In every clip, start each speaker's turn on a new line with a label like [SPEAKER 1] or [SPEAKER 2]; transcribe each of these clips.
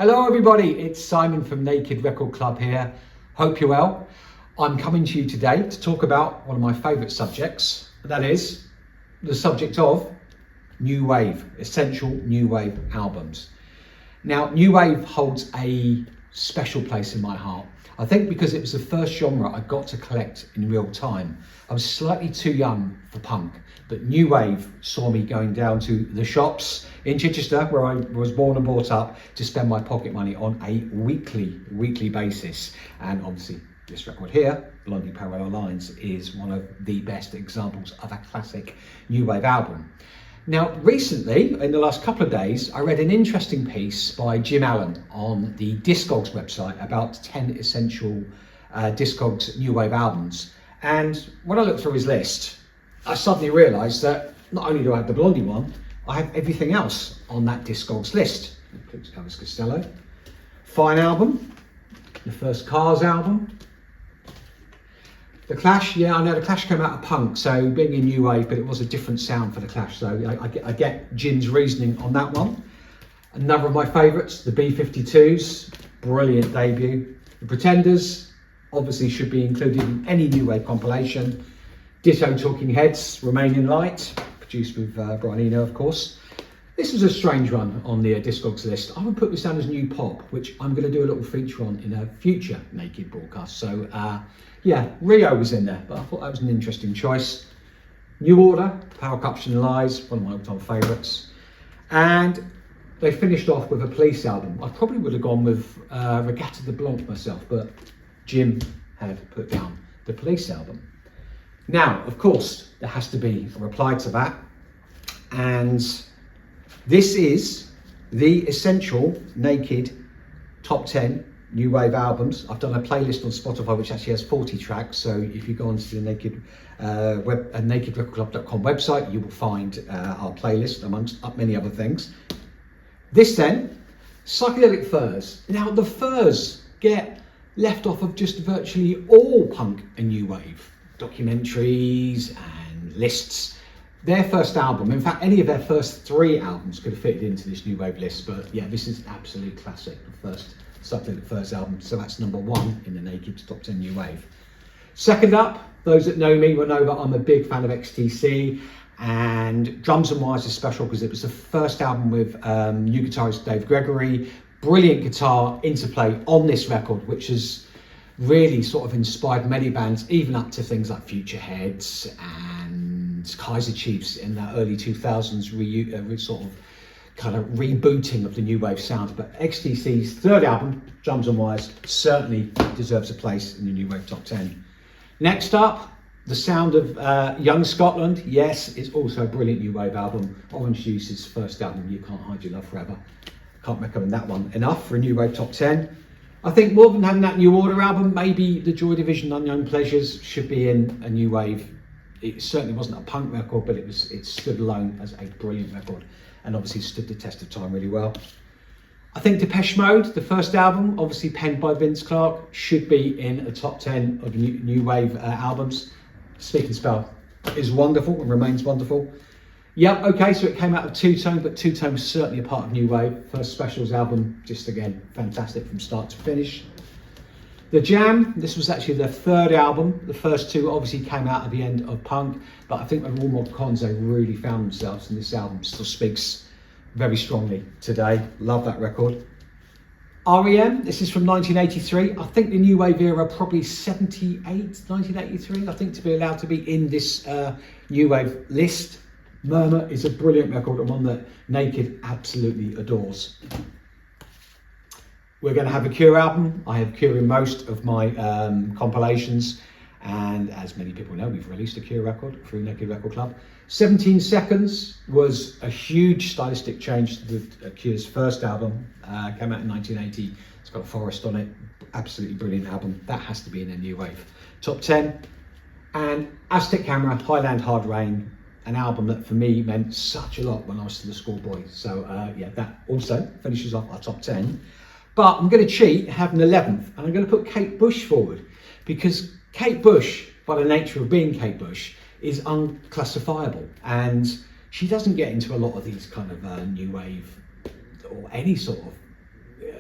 [SPEAKER 1] Hello everybody, it's Simon from Naked Record Club here. Hope you're well. I'm coming to you today to talk about one of my favourite subjects, and that is the subject of New Wave, Essential New Wave albums. Now, New Wave holds a special place in my heart. I think because it was the first genre I got to collect in real time. I was slightly too young for punk, but New Wave saw me going down to the shops in Chichester, where I was born and brought up, to spend my pocket money on a weekly basis. And obviously this record here, Blondie Parallel Lines, is one of the best examples of a classic New Wave album. Now, recently, in the last couple of days, I read an interesting piece by Jim Allen on the Discogs website about 10 essential Discogs New Wave albums. And when I looked through his list, I suddenly realised that not only do I have the Blondie one, I have everything else on that Discogs list. Includes Elvis Costello, Fine album, the first Cars album, The Clash. Yeah, I know The Clash came out of punk, so being in New Wave, but it was a different sound for The Clash, so I get Jim's reasoning on that one. Another of my favourites, the B-52s, brilliant debut. The Pretenders, obviously should be included in any New Wave compilation. Ditto Talking Heads, Remain in Light, produced with Brian Eno, of course. This was a strange one on the Discogs list. I would put this down as new pop, which I'm going to do a little feature on in a future Naked broadcast. So yeah, Rio was in there, but I thought that was an interesting choice. New Order, Power, Corruption and Lies, one of my all-time favourites. And they finished off with a Police album. I probably would have gone with Regatta de Blanc myself, but Jim had put down the Police album. Now, of course, there has to be a reply to that. And this is the Essential Naked Top 10 New Wave albums. I've done a playlist on Spotify which actually has 40 tracks, so if you go onto the Naked nakedrecordclub.com website, you will find our playlist amongst many other things. This then, Psychedelic Furs. Now, the Furs get left off of just virtually all punk and New Wave documentaries and lists. Their first album, in fact, any of their first 3 albums could have fitted into this New Wave list, but yeah, this is an absolute classic, the first Psychedelic Furs album, so that's number 1 in the Naked Top 10 New Wave. Second up, those that know me will know that I'm a big fan of XTC, and Drums and Wires is special because it was the first album with new guitarist Dave Gregory. Brilliant guitar interplay on this record, which has really sort of inspired many bands, even up to things like Future Heads and Kaiser Chiefs in the early 2000s, sort of kind of rebooting of the New Wave sound. But XTC's third album, Drums and Wires, certainly deserves a place in the New Wave Top 10. Next up, the sound of Young Scotland. Yes, it's also a brilliant New Wave album. Orange Juice's first album, You Can't Hide Your Love Forever. Can't recommend that one enough for a New Wave Top 10. I think more than having that New Order album, maybe the Joy Division Unknown Pleasures should be in a New Wave. It certainly wasn't a punk record, but it stood alone as a brilliant record, and obviously stood the test of time really well. I think Depeche Mode, the first album, obviously penned by Vince Clarke, should be in a top 10 of New Wave albums. Speak and Spell is wonderful and remains wonderful. Yep, okay, so it came out of Two Tone, but Two Tone was certainly a part of New Wave. First Specials album, just again, fantastic from start to finish. The Jam, this was actually their third album. The first 2 obviously came out at the end of punk, but I think when Raw Mod Cons, they really found themselves, and this album still speaks very strongly today. Love that record. r.e.m, this is from 1983. I think the New Wave era, probably 78, 1983, I think, to be allowed to be in this New Wave list. Murmur is a brilliant record, and one that Naked absolutely adores. We're going to have a Cure album. I have Cure in most of my compilations, and as many people know, we've released a Cure record through Naked Record Club. 17 Seconds was a huge stylistic change to the Cure's first album. Came out in 1980. It's got a forest on it. Absolutely brilliant album. That has to be in a New Wave Top 10. And Aztec Camera, Highland Hard Rain, an album that for me meant such a lot when I was still a schoolboy. So yeah, that also finishes off our top 10. But I'm going to cheat, have an 11th, and I'm going to put Kate Bush forward, because Kate Bush, by the nature of being Kate Bush, is unclassifiable, and she doesn't get into a lot of these kind of new wave or any sort of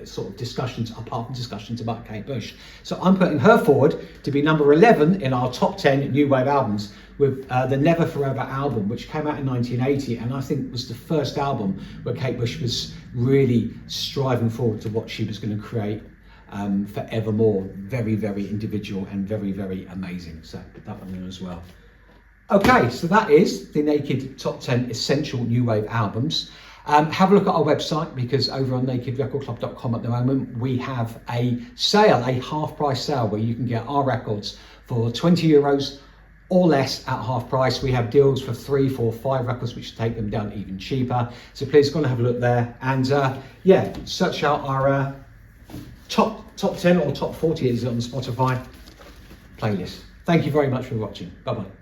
[SPEAKER 1] sort of discussions apart from discussions about Kate Bush. So I'm putting her forward to be number 11 in our top 10 new wave albums with the Never Forever album, which came out in 1980, and I think was the first album where Kate Bush was really striving forward to what she was going to create forevermore. Very, very individual and very, very amazing. So put that one in as well. Okay, so that is the Naked Top 10 Essential New Wave Albums. Have a look at our website, because over on nakedrecordclub.com at the moment we have a sale, a half price sale, where you can get our records for €20 or less at half price. We have deals for 3, 4, 5 records, which take them down even cheaper. So please go and have a look there, and yeah, search out our top 10 or top 40 is on the Spotify playlist. Thank you very much for watching. Bye bye.